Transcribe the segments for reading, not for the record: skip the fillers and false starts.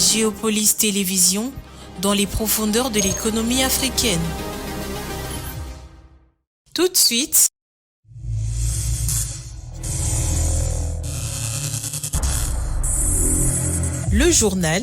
Géopolis Télévision, dans les profondeurs de l'économie africaine. Tout de suite, le journal.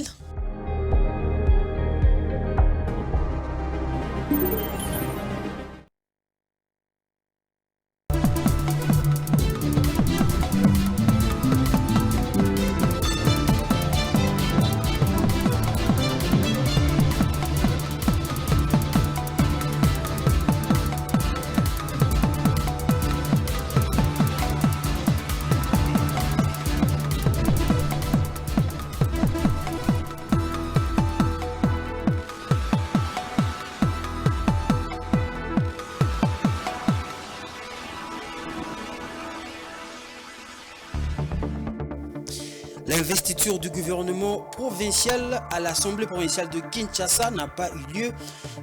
L'investiture du gouvernement provincial à l'Assemblée provinciale de Kinshasa n'a pas eu lieu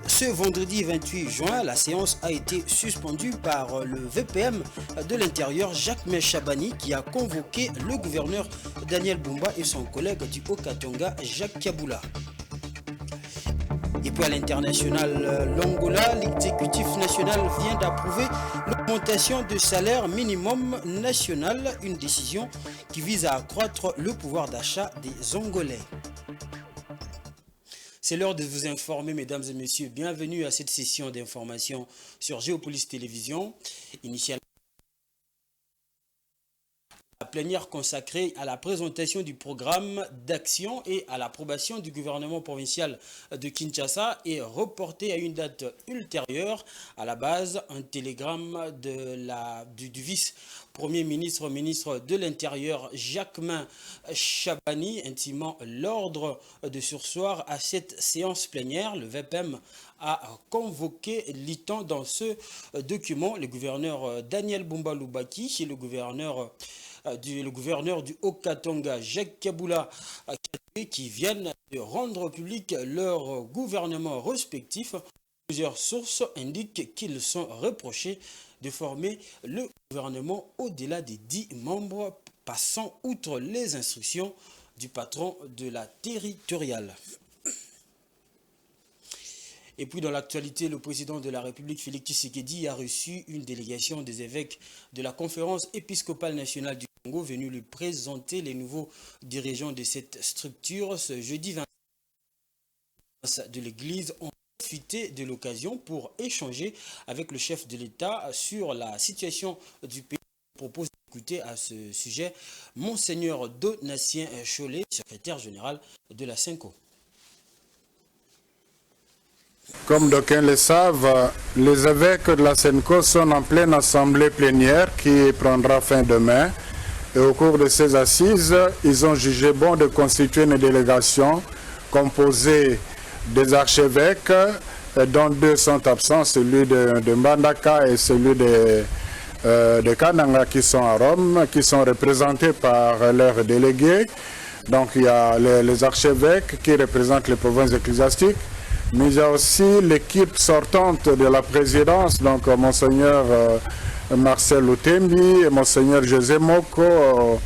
ce vendredi 28 juin. La séance a été suspendue par le VPM de l'Intérieur Jacques Chabani qui a convoqué le gouverneur Daniel Bumba et son collègue du Haut-Katanga Jacques Kaboula. Et puis à l'international, l'Angola, l'exécutif national vient d'approuver l'augmentation de salaire minimum national, une décision qui vise à accroître le pouvoir d'achat des Angolais. C'est l'heure de vous informer, mesdames et messieurs. Bienvenue à cette session d'information sur Géopolis Télévision. Initialement, la plénière consacrée à la présentation du programme d'action et à l'approbation du gouvernement provincial de Kinshasa est reportée à une date ultérieure. À la base, un télégramme du vice-premier ministre, ministre de l'Intérieur, Jacques Chabani, intimant l'ordre de surseoir à cette séance plénière. Le VPM a convoqué l'ITAN dans ce document. Le gouverneur Daniel Bumba Lubaki et le gouverneur du Haut-Katanga, Jacques Kaboula, qui viennent de rendre public leur gouvernement respectif. Plusieurs sources indiquent qu'ils sont reprochés de former le gouvernement au-delà des 10 membres, passant outre les instructions du patron de la territoriale. Et puis dans l'actualité, le président de la République, Félix Tshisekedi, a reçu une délégation des évêques de la conférence épiscopale nationale du Congo venue lui présenter les nouveaux dirigeants de cette structure. Ce jeudi 20 de l'Église ont profité de l'occasion pour échanger avec le chef de l'État sur la situation du pays. Je propose d'écouter à ce sujet Monseigneur Donatien Cholet, secrétaire général de la SENCO. Comme d'aucuns le savent, les évêques de la SENCO sont en pleine assemblée plénière qui prendra fin demain. Et au cours de ces assises, ils ont jugé bon de constituer une délégation composée des archevêques, dont 2 sont absents, celui de Mbandaka et celui de Kananga qui sont à Rome, qui sont représentés par leurs délégués. Donc il y a les archevêques qui représentent les provinces ecclésiastiques. Mais il y a aussi l'équipe sortante de la présidence, donc Monseigneur Marcel Outembi et Monseigneur José Moko,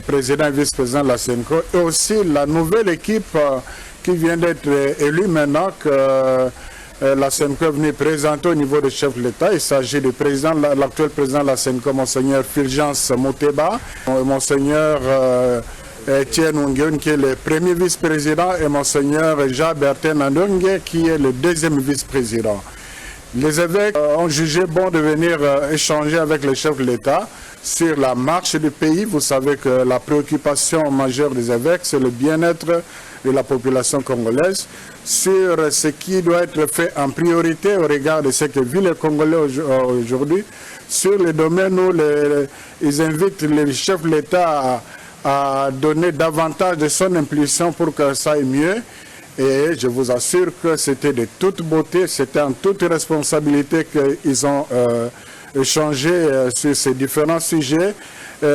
président et vice-président de la SENCO, et aussi la nouvelle équipe qui vient d'être élue maintenant que la SENCO est venue présenter au niveau du chef de l'État. Il s'agit du président, l'actuel président de la SENCO, Monseigneur Fulgence Moteba, Monseigneur Etienne Onguion, qui est le premier vice-président, et Monseigneur Jean-Bertin Nandongue, qui est le deuxième vice-président. Les évêques ont jugé bon de venir échanger avec le chef de l'État sur la marche du pays. Vous savez que la préoccupation majeure des évêques, c'est le bien-être de la population congolaise, sur ce qui doit être fait en priorité au regard de ce que vivent les Congolais aujourd'hui, sur les domaines où ils invitent le chef de l'État à donner davantage de son impulsion pour que ça aille mieux. Et je vous assure que c'était de toute beauté, c'était en toute responsabilité qu'ils ont échangé sur ces différents sujets.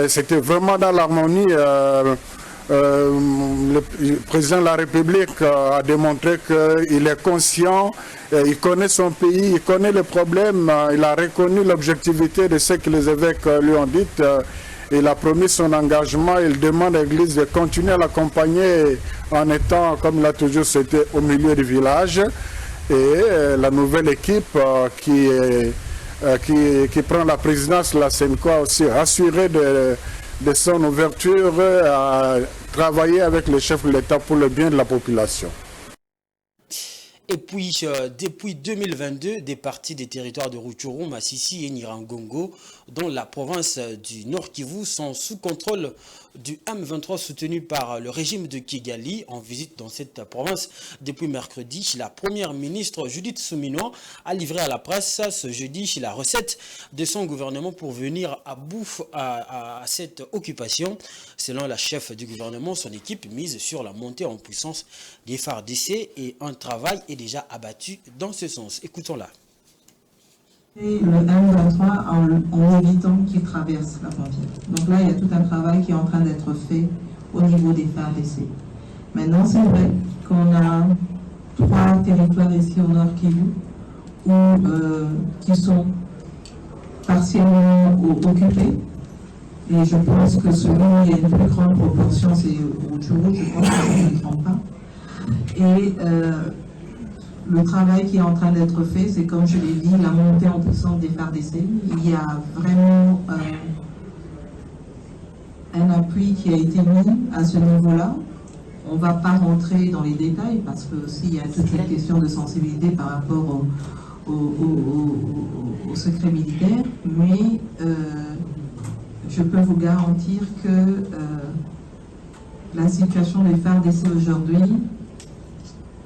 C'était vraiment dans l'harmonie. Le président de la République a démontré qu'il est conscient, il connaît son pays, il connaît les problèmes, il a reconnu l'objectivité de ce que les évêques lui ont dit. Il a promis son engagement. Il demande à l'Église de continuer à l'accompagner en étant, comme il a toujours été, au milieu du village. Et la nouvelle équipe qui prend la présidence de la SENCO a aussi assuré de son ouverture à travailler avec les chefs de l'État pour le bien de la population. Et puis, depuis 2022, des parties des territoires de Rutshuru, Massissi et Nirangongo, dont la province du Nord Kivu, sont sous contrôle du M23 soutenu par le régime de Kigali. En visite dans cette province depuis mercredi, la première ministre Judith Suminwa a livré à la presse ce jeudi la recette de son gouvernement pour venir à bout à cette occupation. Selon la chef du gouvernement, son équipe mise sur la montée en puissance des FARDC et un travail est déjà abattu dans ce sens. Écoutons-la. Et le M23 en évitant qu'il traverse la frontière. Donc là, il y a tout un travail qui est en train d'être fait au niveau des FARDC. Maintenant, c'est vrai qu'on a 3 territoires ici au Nord Kivu qui sont partiellement occupés. Et je pense que celui où il y a une plus grande proportion, c'est Rutshuru, je pense que je ne me trompe pas. Et le travail qui est en train d'être fait, c'est comme je l'ai dit, la montée en puissance des FARDC. Il y a vraiment un appui qui a été mis à ce niveau-là. On ne va pas rentrer dans les détails parce que s'il y a toutes les questions de sensibilité par rapport au secret militaire, mais je peux vous garantir que la situation des FARDC aujourd'hui,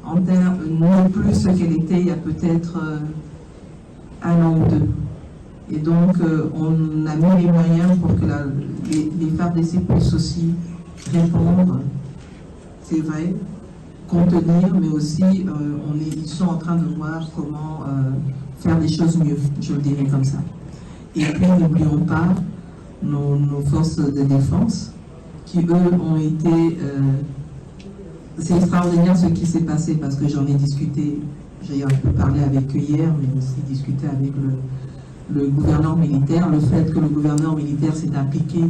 en termes non plus ce qu'elle était il y a peut-être 1 an ou 2. Et donc, on a mis les moyens pour que les FARDC puissent aussi répondre, c'est vrai, contenir, mais aussi ils sont en train de voir comment faire des choses mieux, je le dirais comme ça. Et puis, n'oublions pas nos forces de défense, qui eux ont été... c'est extraordinaire ce qui s'est passé parce que j'en ai discuté, j'ai un peu parlé avec eux hier, mais aussi discuté avec le gouverneur militaire. Le fait que le gouverneur militaire s'est impliqué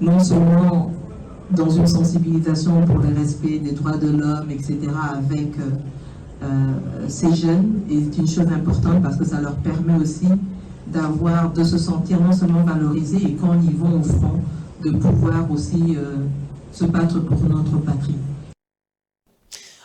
non seulement dans une sensibilisation pour le respect des droits de l'homme, etc., avec ces jeunes est une chose importante parce que ça leur permet aussi de se sentir non seulement valorisés et quand ils vont au front, de pouvoir aussi se battre pour notre patrie.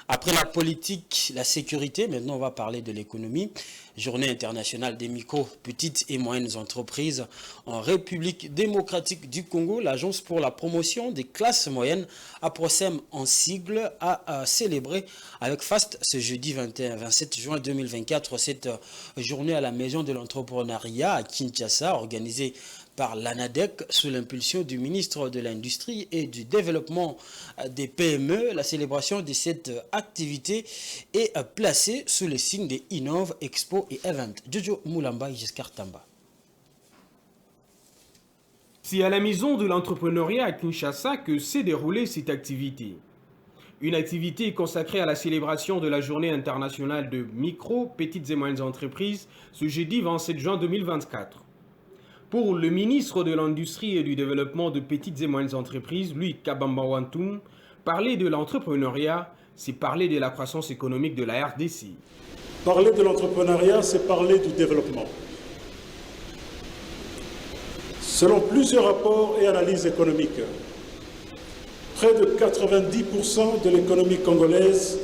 Après la politique, la sécurité, maintenant on va parler de l'économie. Journée internationale des micro, petites et moyennes entreprises en République démocratique du Congo. L'Agence pour la promotion des classes moyennes, APROCEM en sigle, a célébré avec faste ce jeudi 21-27 juin 2024 cette journée à la Maison de l'entrepreneuriat à Kinshasa, organisée par l'ANADEC sous l'impulsion du ministre de l'Industrie et du Développement des PME. La célébration de cette activité est placée sous le signe des Innov, Expo et Event. Jojo Moulamba et Giscard Tamba. C'est à la Maison de l'entrepreneuriat à Kinshasa que s'est déroulée cette activité. Une activité consacrée à la célébration de la Journée internationale de micro, petites et moyennes entreprises ce jeudi 27 juin 2024. Pour le ministre de l'Industrie et du Développement de petites et moyennes entreprises, Louis Kabamba Wantoum, parler de l'entrepreneuriat, c'est parler de la croissance économique de la RDC. Parler de l'entrepreneuriat, c'est parler du développement. Selon plusieurs rapports et analyses économiques, près de 90% de l'économie congolaise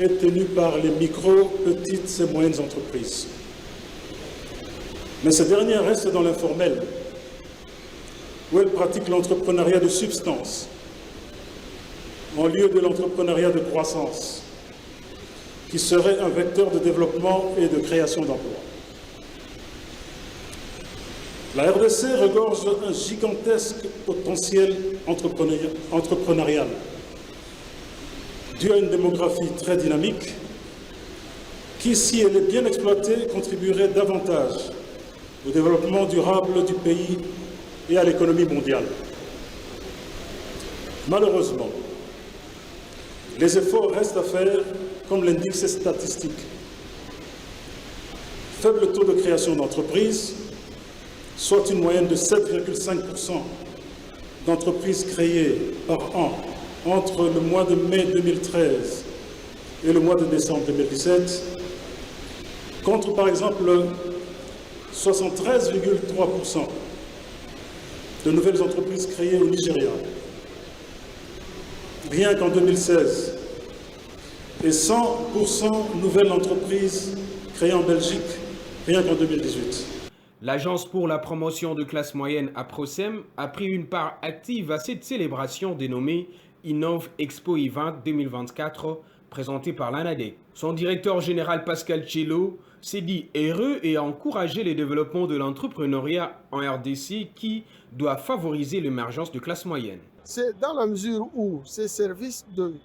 est tenue par les micro, petites et moyennes entreprises. Mais ces dernières restent dans l'informel, où elles pratiquent l'entrepreneuriat de substance, en lieu de l'entrepreneuriat de croissance, qui serait un vecteur de développement et de création d'emplois. La RDC regorge un gigantesque potentiel entrepreneurial, dû à une démographie très dynamique, qui, si elle est bien exploitée, contribuerait davantage au développement durable du pays et à l'économie mondiale. Malheureusement, les efforts restent à faire, comme l'indiquent ces statistiques. Faible taux de création d'entreprises, soit une moyenne de 7,5% d'entreprises créées par an entre le mois de mai 2013 et le mois de décembre 2017, contre par exemple 73,3% de nouvelles entreprises créées au Nigeria, rien qu'en 2016, et 100% nouvelles entreprises créées en Belgique, rien qu'en 2018. L'Agence pour la promotion de classe moyenne APROCEM a pris une part active à cette célébration dénommée Innov Expo Event 2024, présentée par l'ANADEC. Son directeur général Pascal Tchello s'est dit heureux et a encouragé le développement de l'entrepreneuriat en RDC qui doit favoriser l'émergence de classe moyenne. C'est dans la mesure où ces services de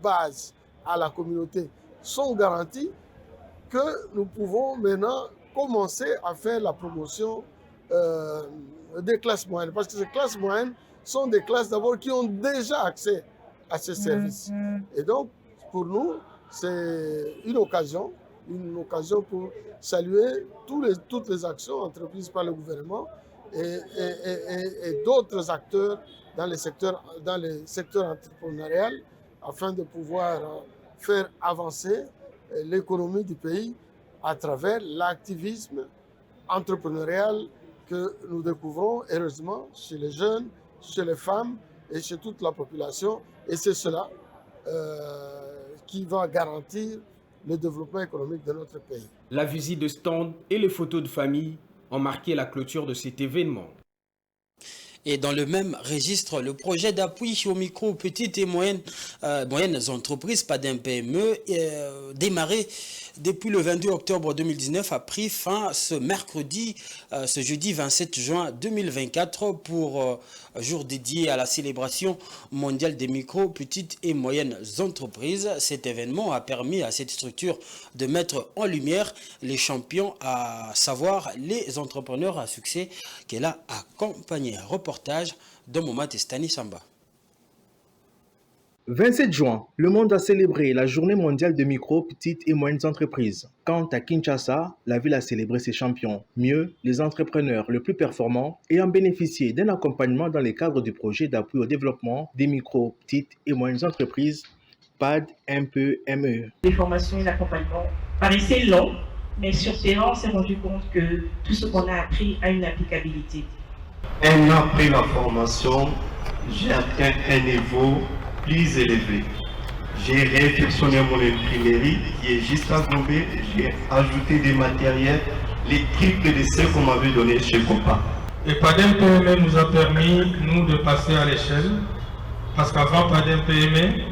base à la communauté sont garantis que nous pouvons maintenant commencer à faire la promotion des classes moyennes. Parce que ces classes moyennes sont des classes d'abord qui ont déjà accès à ces services. Et donc, pour nous, c'est une occasion pour saluer toutes les actions entreprises par le gouvernement et d'autres acteurs dans les secteurs entrepreneurial afin de pouvoir faire avancer l'économie du pays à travers l'activisme entrepreneurial que nous découvrons heureusement chez les jeunes, chez les femmes et chez toute la population. Et c'est cela qui va garantir le développement économique de notre pays. La visite de stand et les photos de famille ont marqué la clôture de cet événement. Et dans le même registre, le projet d'appui aux micro, petites et moyennes entreprises, PADEM-PME, démarré depuis le 22 octobre 2019, a pris fin ce jeudi 27 juin 2024 pour jour dédié à la célébration mondiale des micro, petites et moyennes entreprises. Cet événement a permis à cette structure de mettre en lumière les champions, à savoir les entrepreneurs à succès qu'elle a accompagnés. Reportage de Mouma Testani Samba. 27 juin, le monde a célébré la journée mondiale de micro, petites et moyennes entreprises. Quant à Kinshasa, la ville a célébré ses champions. Mieux, les entrepreneurs les plus performants ayant bénéficié d'un accompagnement dans le cadre du projet d'appui au développement des micro, petites et moyennes entreprises, PAD-MPE. Les formations et l'accompagnement paraissaient longs, mais sur terrain, on s'est rendu compte que tout ce qu'on a appris a une applicabilité. Un an après la formation, j'ai atteint un niveau plus élevé. J'ai réfectionné mon imprimerie qui est juste à tomber. J'ai ajouté des matériels, les triples de ce qu'on m'avait donné chez Copa. Et PADEM-PME nous a permis, nous, de passer à l'échelle. Parce qu'avant PADEM-PME,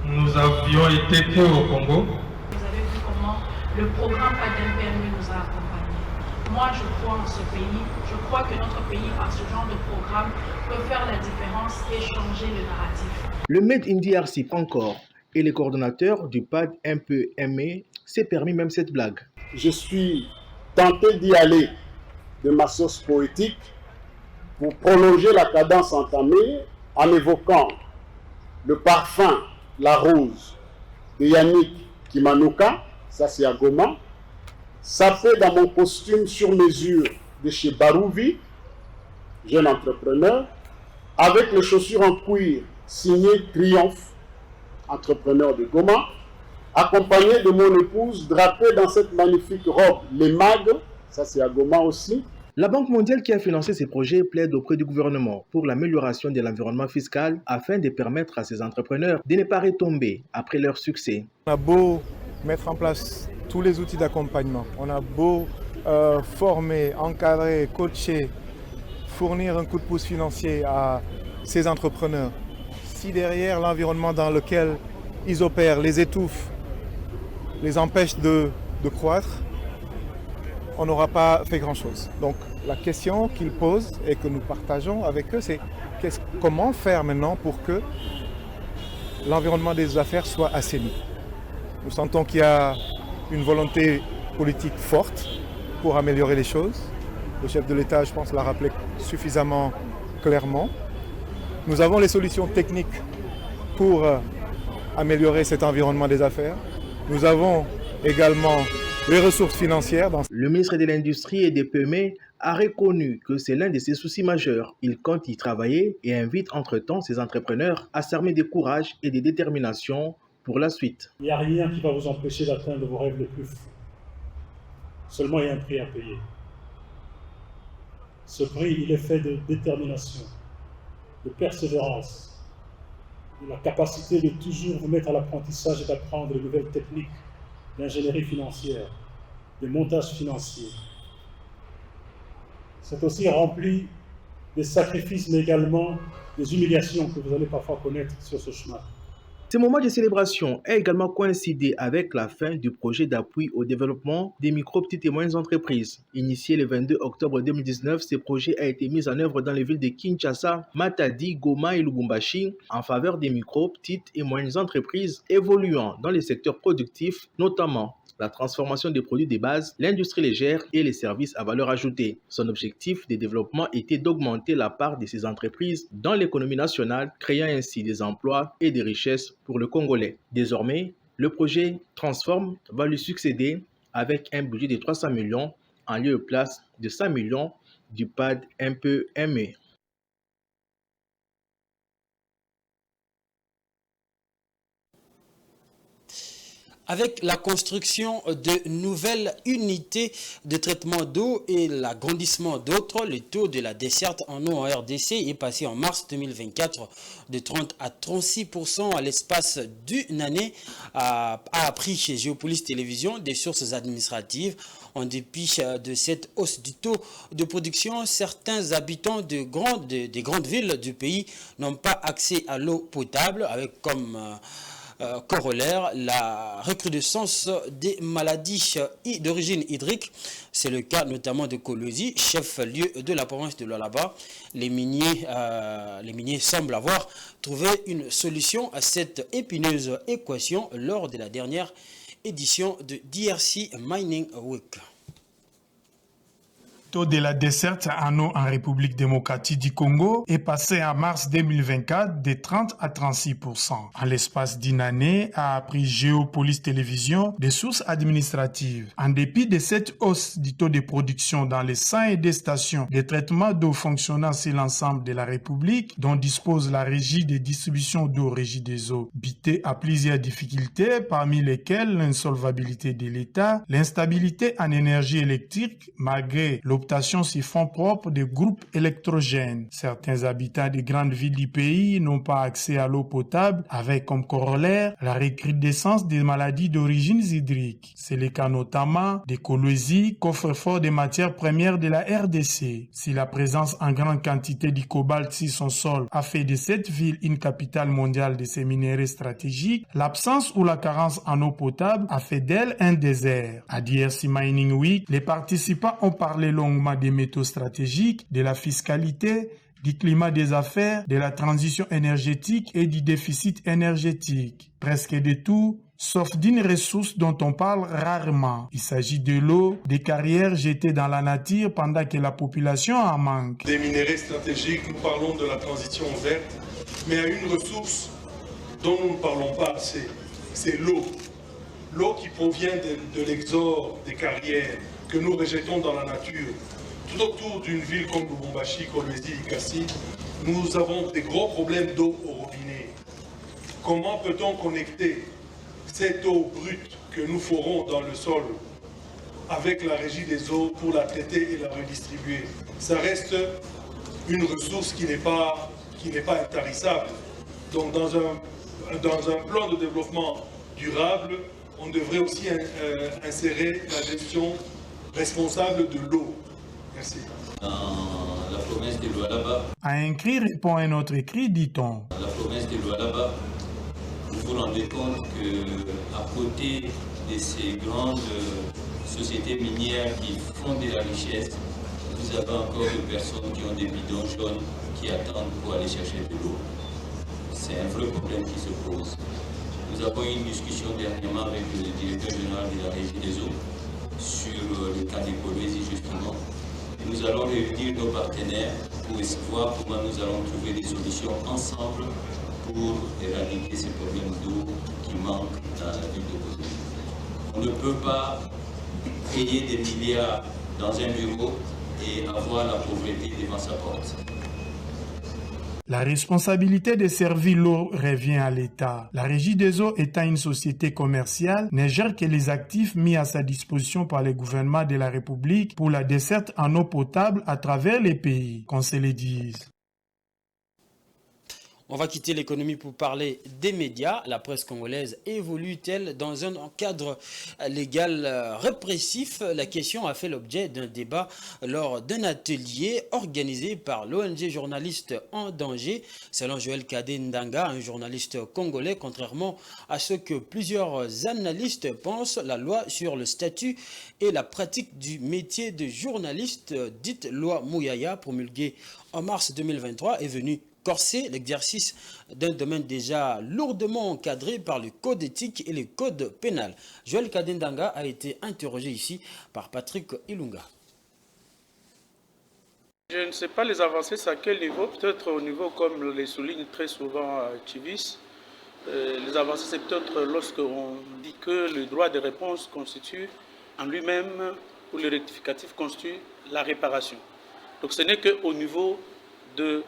nous avions été que au Congo. Vous avez vu comment le programme PADEM-PME nous a accompagnés. Moi, je crois en ce pays. Je crois que notre pays, par ce genre de programme, peut faire la différence et changer le narratif. Le Made in DRC prend corps et les coordonnateurs du PAD-MPE s'est permis même cette blague. Je suis tenté d'y aller de ma sauce poétique pour prolonger la cadence entamée en évoquant le parfum, la rose de Yannick Kimanouka, ça c'est à Goma, sapé dans mon costume sur mesure de chez Barouvi, jeune entrepreneur, avec les chaussures en cuir signées Triomphe, entrepreneur de Goma, accompagné de mon épouse drapée dans cette magnifique robe, les mags, ça c'est à Goma aussi. La Banque mondiale qui a financé ces projets plaide auprès du gouvernement pour l'amélioration de l'environnement fiscal afin de permettre à ces entrepreneurs de ne pas retomber après leur succès. On a beau mettre en place tous les outils d'accompagnement, on a beau former, encadrer, coacher, fournir un coup de pouce financier à ces entrepreneurs. Si derrière l'environnement dans lequel ils opèrent les étouffe, les empêche de croître, on n'aura pas fait grand-chose. Donc la question qu'ils posent et que nous partageons avec eux, c'est comment faire maintenant pour que l'environnement des affaires soit assaini. Nous sentons qu'il y a une volonté politique forte pour améliorer les choses. Le chef de l'État, je pense, l'a rappelé suffisamment clairement. Nous avons les solutions techniques pour améliorer cet environnement des affaires. Nous avons également les ressources financières. Le ministre de l'Industrie et des PME a reconnu que c'est l'un de ses soucis majeurs. Il compte y travailler et invite entre-temps ses entrepreneurs à s'armer de courage et de détermination pour la suite. Il n'y a rien qui va vous empêcher d'atteindre vos rêves les plus fous. Seulement, il y a un prix à payer. Ce prix, il est fait de détermination, de persévérance, de la capacité de toujours vous mettre à l'apprentissage et d'apprendre de nouvelles techniques d'ingénierie financière, de montage financier. C'est aussi rempli des sacrifices, mais également des humiliations que vous allez parfois connaître sur ce chemin. Ce moment de célébration a également coïncidé avec la fin du projet d'appui au développement des micro, petites et moyennes entreprises. Initié le 22 octobre 2019, ce projet a été mis en œuvre dans les villes de Kinshasa, Matadi, Goma et Lubumbashi en faveur des micro, petites et moyennes entreprises évoluant dans les secteurs productifs, notamment la transformation des produits de base, l'industrie légère et les services à valeur ajoutée. Son objectif de développement était d'augmenter la part de ces entreprises dans l'économie nationale, créant ainsi des emplois et des richesses pour le Congolais. Désormais, le projet Transform va lui succéder avec un budget de 300 millions en lieu et place de 100 millions du PAD MPME. Avec la construction de nouvelles unités de traitement d'eau et l'agrandissement d'autres, le taux de la desserte en eau en RDC est passé en mars 2024 de 30 à 36% à l'espace d'une année, a appris chez Géopolis Télévision des sources administratives. En dépit de cette hausse du taux de production, certains habitants des grandes villes du pays n'ont pas accès à l'eau potable, avec comme corollaire la recrudescence des maladies d'origine hydrique. C'est le cas notamment de Kolwezi, chef-lieu de la province de Lualaba. Les miniers semblent avoir trouvé une solution à cette épineuse équation lors de la dernière édition de DRC Mining Week. Le taux de la desserte en eau en République démocratique du Congo est passé en mars 2024 de 30 à 36%. En l'espace d'une année, a appris Géopolis Télévision des sources administratives. En dépit de cette hausse du taux de production dans les 102 stations de traitement d'eau fonctionnant sur l'ensemble de la République, dont dispose la régie de distribution d'eau Régie des eaux, butée à plusieurs difficultés, parmi lesquelles l'insolvabilité de l'État, l'instabilité en énergie électrique, malgré l'optation sur fonds propres des groupes électrogènes. Certains habitants des grandes villes du pays n'ont pas accès à l'eau potable, avec comme corollaire la recrudescence des maladies d'origine hydrique. C'est le cas notamment des Kolwezi, coffre-fort des matières premières de la RDC. Si la présence en grande quantité du cobalt sur son sol a fait de cette ville une capitale mondiale de ces minéraux stratégiques, l'absence ou la carence en eau potable a fait d'elle un désert. À DRC Mining Week, les participants ont parlé longuement des métaux stratégiques, de la fiscalité, du climat des affaires, de la transition énergétique et du déficit énergétique. Presque de tout, sauf d'une ressource dont on parle rarement. Il s'agit de l'eau, des carrières jetées dans la nature pendant que la population en manque. Des minéraux stratégiques, nous parlons de la transition verte, mais il y a une ressource dont nous ne parlons pas assez, c'est l'eau. L'eau qui provient de l'exode des carrières que nous rejetons dans la nature. Tout autour d'une ville comme Lubumbashi, Kolwezi, Ikasi, nous avons des gros problèmes d'eau au robinet. Comment peut-on connecter cette eau brute que nous ferons dans le sol avec la régie des eaux pour la traiter et la redistribuer? Ça reste une ressource qui n'est pas intarissable. Donc dans un plan de développement durable, on devrait aussi insérer la gestion responsable de l'eau. Merci. Dans la province de Lualaba. À un cri répond un autre cri, dit-on. Dans la province de Lualaba, vous vous rendez compte qu'à côté de ces grandes sociétés minières qui font de la richesse, vous avez encore des personnes qui ont des bidons jaunes qui attendent pour aller chercher de l'eau. C'est un vrai problème qui se pose. Nous avons eu une discussion dernièrement avec le directeur général de la Régie des eaux sur le cas des Kolwezi justement. Nous allons réunir nos partenaires pour voir comment nous allons trouver des solutions ensemble pour éradiquer ces problèmes d'eau qui manquent dans la ville de Kolwezi. On ne peut pas payer des milliards dans un bureau et avoir la pauvreté devant sa porte. La responsabilité de servir l'eau revient à l'État. La Régie des eaux étant une société commerciale, ne gère que les actifs mis à sa disposition par le gouvernement de la République pour la desserte en eau potable à travers les pays, qu'on se le dise. On va quitter l'économie pour parler des médias. La presse congolaise évolue-t-elle dans un cadre légal répressif? La question a fait l'objet d'un débat lors d'un atelier organisé par l'ONG Journalistes en danger. Selon Joël Kadendanga, un journaliste congolais, contrairement à ce que plusieurs analystes pensent, la loi sur le statut et la pratique du métier de journaliste, dite loi Mouyaya, promulguée en mars 2023, est venue corser l'exercice d'un domaine déjà lourdement encadré par le code éthique et le code pénal. Joël Kadendanga a été interrogé ici par Patrick Ilunga. Je ne sais pas les avancées, c'est à quel niveau, peut-être au niveau comme les souligne très souvent Chivis. Les avancées, c'est peut-être lorsqu'on dit que le droit de réponse constitue en lui-même, ou le rectificatif constitue la réparation. Donc ce n'est qu'au niveau de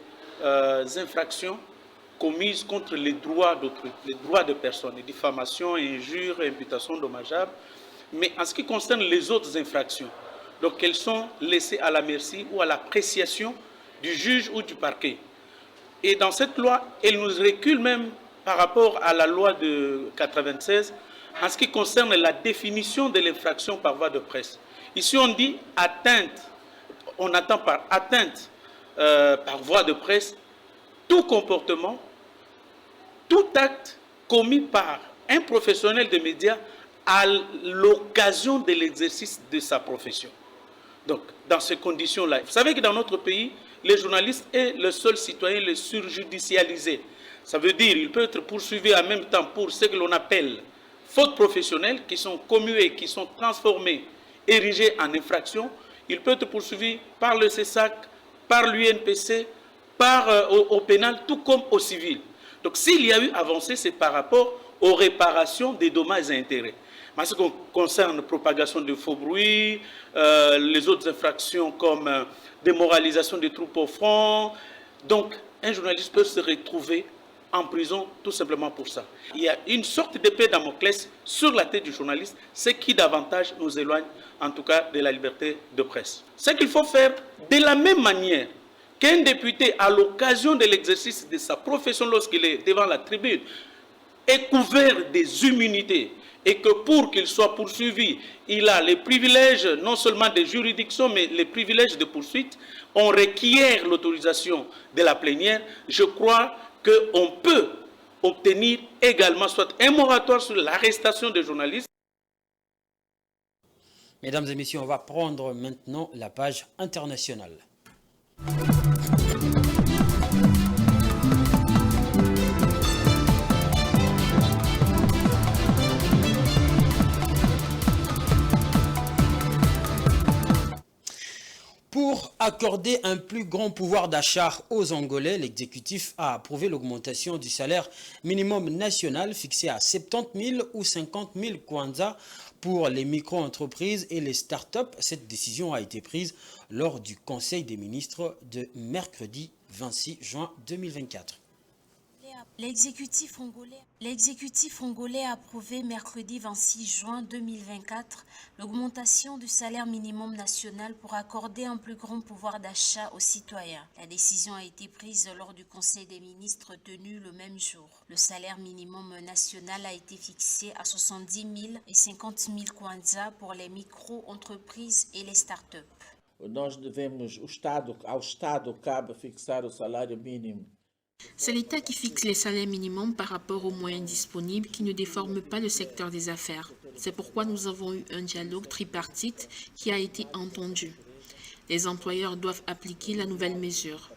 infractions commises contre les droits d'autrui, les droits de personnes, les diffamations, injures, imputations dommageables. Mais en ce qui concerne les autres infractions, donc elles sont laissées à la merci ou à l'appréciation du juge ou du parquet. Et dans cette loi, elle nous recule même par rapport à la loi de 1996 en ce qui concerne la définition de l'infraction par voie de presse. Ici, on dit atteinte, on attend par atteinte par voie de presse, tout comportement, tout acte commis par un professionnel de médias à l'occasion de l'exercice de sa profession. Donc, dans ces conditions-là, vous savez que dans notre pays, le journaliste est le seul citoyen le surjudicialisé. Ça veut dire qu'il peut être poursuivi en même temps pour ce que l'on appelle fautes professionnelles qui sont commuées, qui sont transformées, érigées en infractions. Il peut être poursuivi par le CESAC, par l'UNPC, au pénal, tout comme au civil. Donc s'il y a eu avancée, c'est par rapport aux réparations des dommages et intérêts. En ce qui concerne propagation de faux bruits, les autres infractions comme démoralisation des troupes au front, donc un journaliste peut se retrouver en prison tout simplement pour ça. Il y a une sorte d'épée de Damoclès sur la tête du journaliste, ce qui davantage nous éloigne en tout cas de la liberté de presse. Ce qu'il faut faire de la même manière qu'un député, à l'occasion de l'exercice de sa profession lorsqu'il est devant la tribune, est couvert des immunités et que pour qu'il soit poursuivi, il a les privilèges non seulement de juridiction, mais les privilèges de poursuite, on requiert l'autorisation de la plénière. Je crois qu'on peut obtenir également soit un moratoire sur l'arrestation des journalistes. Mesdames et messieurs, on va prendre maintenant la page internationale. Pour accorder un plus grand pouvoir d'achat aux Angolais, l'exécutif a approuvé l'augmentation du salaire minimum national fixé à 70 000 ou 50 000 kwanza pour les micro-entreprises et les start-up. Cette décision a été prise lors du Conseil des ministres de mercredi 26 juin 2024. L'exécutif congolais a approuvé mercredi 26 juin 2024 l'augmentation du salaire minimum national pour accorder un plus grand pouvoir d'achat aux citoyens. La décision a été prise lors du Conseil des ministres tenu le même jour. Le salaire minimum national a été fixé à 70 000 et 50 000 kwanza pour les micro-entreprises et les start-up. Nós devemos, ao Estado cabe fixar o salário mínimo. C'est l'État qui fixe les salaires minimums par rapport aux moyens disponibles qui ne déforment pas le secteur des affaires. C'est pourquoi nous avons eu un dialogue tripartite qui a été entendu. Les employeurs doivent appliquer la nouvelle mesure.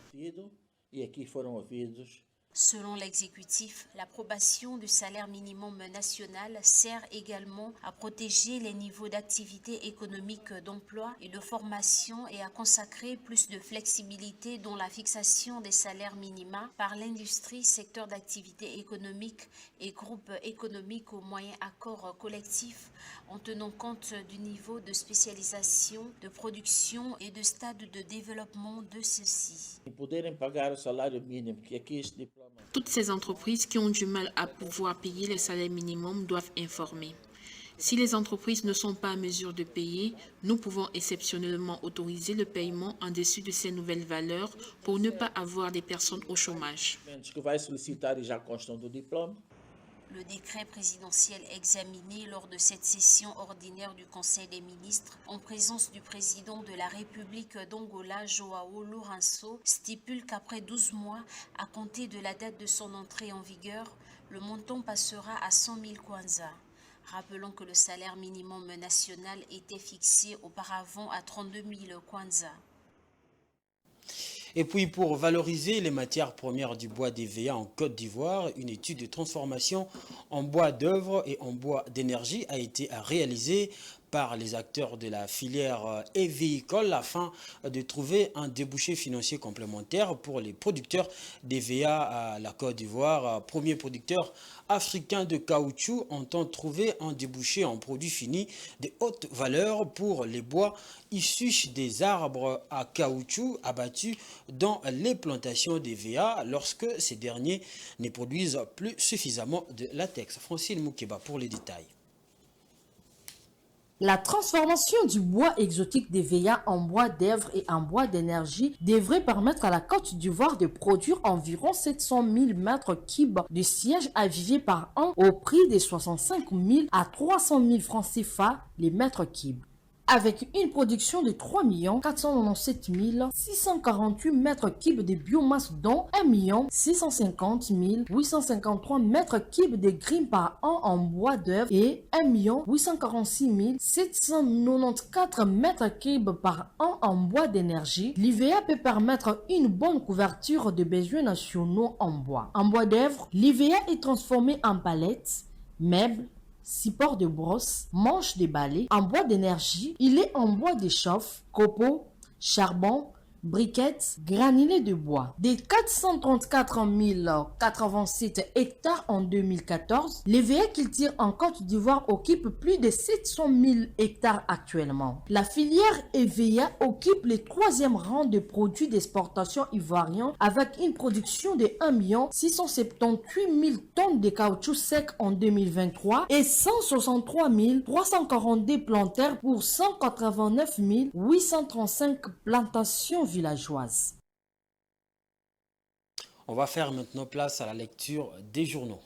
E aqui foram ouvidos Selon l'exécutif, l'approbation du salaire minimum national sert également à protéger les niveaux d'activité économique, d'emploi et de formation et à consacrer plus de flexibilité dans la fixation des salaires minima par l'industrie, secteur d'activité économique et groupes économiques aux moyens accords collectifs en tenant compte du niveau de spécialisation, de production et de stade de développement de ceux-ci. Toutes ces entreprises qui ont du mal à pouvoir payer les salaires minimums doivent informer. Si les entreprises ne sont pas en mesure de payer, nous pouvons exceptionnellement autoriser le paiement en dessus de ces nouvelles valeurs pour ne pas avoir des personnes au chômage. Le décret présidentiel examiné lors de cette session ordinaire du Conseil des ministres, en présence du président de la République d'Angola, Joao Lourenço, stipule qu'après 12 mois, à compter de la date de son entrée en vigueur, le montant passera à 100 000 kwanza. Rappelons que le salaire minimum national était fixé auparavant à 32 000 kwanza. Et puis pour valoriser les matières premières du bois d'EVA en Côte d'Ivoire, une étude de transformation en bois d'œuvre et en bois d'énergie a été réalisée par les acteurs de la filière évéicole afin de trouver un débouché financier complémentaire pour les producteurs d'EVA à la Côte d'Ivoire. Premier producteur africain de caoutchouc entend trouver un débouché en produits finis de haute valeur pour les bois issus des arbres à caoutchouc abattus dans les plantations d'EVA lorsque ces derniers ne produisent plus suffisamment de latex. Francine Moukeba pour les détails. La transformation du bois exotique d'EVA en bois d'œuvre et en bois d'énergie devrait permettre à la Côte d'Ivoire de produire environ 700 000 mètres cubes de sièges avivés par an au prix de 65 000 à 300 000 francs CFA les mètres cubes. Avec une production de 3 497 648 mètres cubes de biomasse dont 1 650 853 mètres cubes de grime par an en bois d'œuvre et 1 846 794 mètres cubes par an en bois d'énergie, l'IVA peut permettre une bonne couverture de besoins nationaux en bois. En bois d'œuvre, l'IVA est transformé en palettes, meubles, support de brosse, manche de balai. En bois d'énergie, il est en bois de chauffe, copeaux, charbon, briquettes, granulés de bois. Des 434 087 hectares en 2014, l'EVA qu'il tire en Côte d'Ivoire occupe plus de 700 000 hectares actuellement. La filière EVA occupe le 3e rang de produits d'exportation ivoiriens avec une production de 1 678 000 tonnes de caoutchouc sec en 2023 et 163 342 plantaires pour 189 835 plantations villageoises. On va faire maintenant place à la lecture des journaux.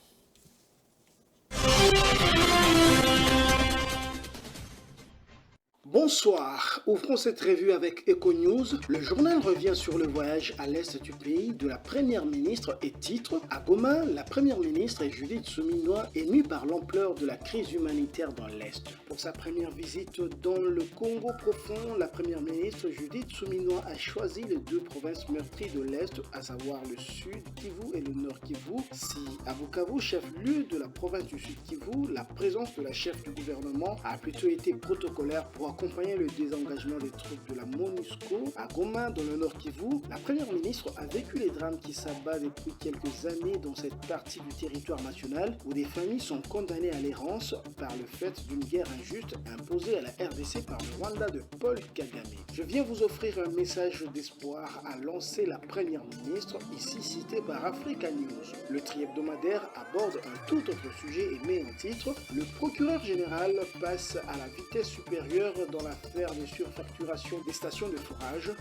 Bonsoir, ouvrons cette revue avec Econews. Le journal revient sur le voyage à l'est du pays de la première ministre et titre « À Goma, la première ministre Judith Suminwa émue par l'ampleur de la crise humanitaire dans l'est ». Pour sa première visite dans le Congo profond, la première ministre Judith Suminwa a choisi les 2 provinces meurtries de l'est, à savoir le sud Kivu et le nord Kivu. Si à Bukavu, chef-lieu de la province du sud Kivu, la présence de la chef du gouvernement a plutôt été protocolaire pour accompagner le désengagement des troupes de la MONUSCO. À Goma, dans le nord Kivu, la première ministre a vécu les drames qui s'abattent depuis quelques années dans cette partie du territoire national où des familles sont condamnées à l'errance par le fait d'une guerre injuste imposée à la RDC par le Rwanda de Paul Kagame. Je viens vous offrir un message d'espoir à lancer la première ministre, ici cité par Africa News. Le tri-hebdomadaire aborde un tout autre sujet et met en titre « Le procureur général passe à la vitesse supérieure dans l'affaire de surfacturation des stations de forage.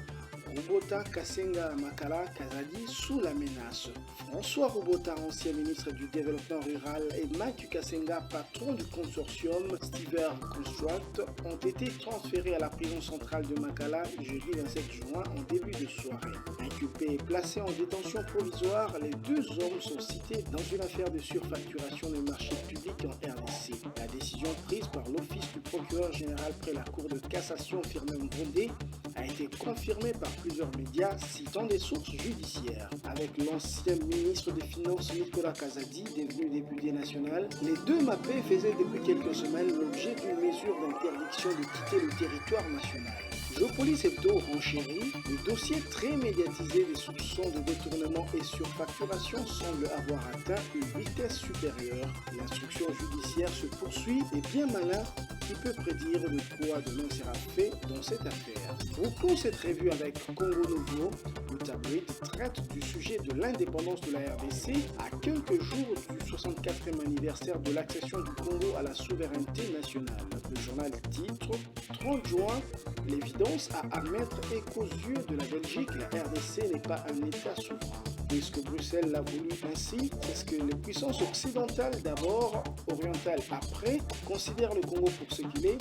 Rubota Kasenga Makala Kazadi sous la menace. François Rubota, ancien ministre du Développement rural, et Mathieu Kasenga, patron du consortium Stiver Construct, ont été transférés à la prison centrale de Makala jeudi 27 juin en début de soirée. Inculpés et placés en détention provisoire, les 2 hommes sont cités dans une affaire de surfacturation de marchés publics en RDC. La décision prise par l'office du procureur général près la Cour de cassation Firmin Grondé a été confirmée par plusieurs médias citant des sources judiciaires. Avec l'ancien ministre des Finances Nicolas Kazadi, devenu député national, les deux mappés faisaient depuis quelques semaines l'objet d'une mesure d'interdiction de quitter le territoire national. Geopolis Hebdo renchérit, le dossier très médiatisé des soupçons de détournement et surfacturation semble avoir atteint une vitesse supérieure. L'instruction judiciaire se poursuit et bien malin qui peut prédire de quoi demain sera fait dans cette affaire. Bouclons cette revue avec Congo Nouveau. Le tabloïd traite du sujet de l'indépendance de la RDC à quelques jours du 64e anniversaire de l'accession du Congo à la souveraineté nationale. Le journal titre « 30 juin, l'évidence à admettre est qu'aux yeux de la Belgique, la RDC n'est pas un État souverain. » Puisque Bruxelles l'a voulu ainsi, c'est ce que les puissances occidentales d'abord, orientales après, considèrent le Congo pour ce qu'il est,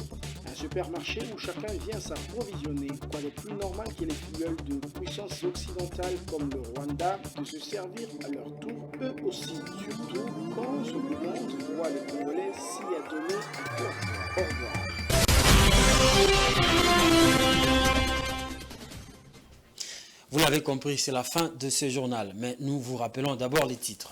un supermarché où chacun vient s'approvisionner. Quoi de plus normal que les filleuls de puissances occidentales comme le Rwanda de se servir à leur tour eux aussi, surtout quand ce monde voit les Congolais s'y adonner à cœur joie. Au revoir. Vous l'avez compris, c'est la fin de ce journal, mais nous vous rappelons d'abord les titres.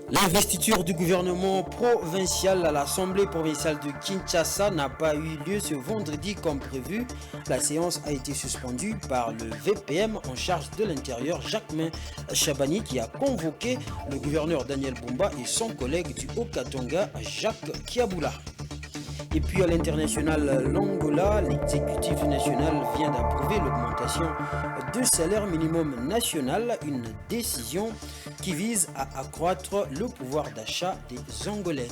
L'investiture du gouvernement provincial à l'Assemblée provinciale de Kinshasa n'a pas eu lieu ce vendredi comme prévu. La séance a été suspendue par le VPM en charge de l'intérieur, Jacquemain Chabani, qui a convoqué le gouverneur Daniel Bumba et son collègue du Haut-Katanga, Jacques Kiaboula. Et puis à l'international l'Angola, l'exécutif national vient d'approuver l'augmentation du salaire minimum national, une décision qui vise à accroître le pouvoir d'achat des Angolais.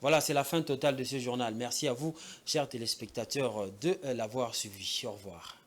Voilà, c'est la fin totale de ce journal. Merci à vous, chers téléspectateurs, de l'avoir suivi. Au revoir.